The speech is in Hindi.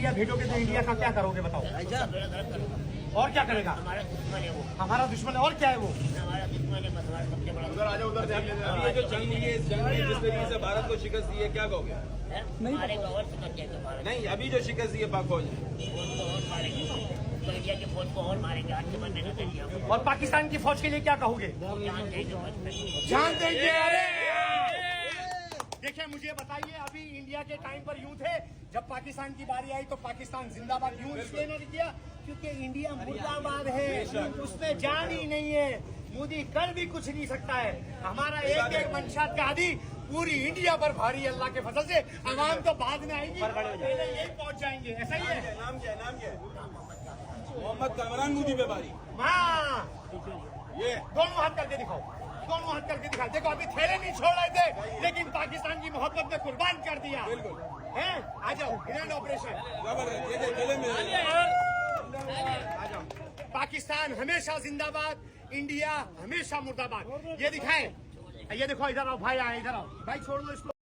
इंडिया भेजोगे तो इंडिया का क्या करोगे बताओ? और क्या करेगा? हमारा दुश्मन है वो, हमारा दुश्मन है। और क्या है वो? हमारा दुश्मन है, बस हमारा सबसे बड़ा उधर आ जाओ, उधर देख लेते हैं। अभी ये जो जंग हुई है, इस जंग में जिस तरीके से भारत को शिकस्त दी है, क्या कहोगे? है। मारेगा और शिकस्त देगा भारत नहीं, अभी जो शिकस्त दी है पाक फौज ने, को और मारेंगे, तो इंडिया की फौज को और मारेंगे। आज के बंदे नहीं देंगे, और पाकिस्तान की फौज के लिए क्या कहोगे? जान देंगे। जान देंगे। अरे देखिए, मुझे बताइए, अभी इंडिया के टाइम पर यूं थे, जब पाकिस्तान की बारी आई तो पाकिस्तान जिंदाबाद यूं इसलिए नहीं किया क्योंकि इंडिया मुर्दाबाद है, उसमें जान ही नहीं है। मोदी कर भी कुछ नहीं सकता है। हमारा एक एक वंशज का आदि पूरी इंडिया पर भारी अल्लाह के फजल से। अवाम तो बाद में आएगी, पहले यही पहुंच जाएंगे। ऐसा ही है। नाम क्या है? नाम क्या है? मोहम्मद कामरान मोदी पे बारी। हाँ, ये दोनों हाथ करके दिखाओ, दोनों हाथ करके दिखाओ। देखो, अभी थैले नहीं छोड़ रहे थे, लेकिन पाकिस्तान की मोहब्बत में कुर्बान कर दिया। बिल्कुल है। आ जाओ, ग्रैंड ऑपरेशन जबरदस्त। ये खेले में आ जाओ। पाकिस्तान हमेशा जिंदाबाद, इंडिया हमेशा मुर्दाबाद। ये दिखाएं। ये देखो, इधर आओ भाई, आए इधर आओ भाई, छोड़ दो इसको।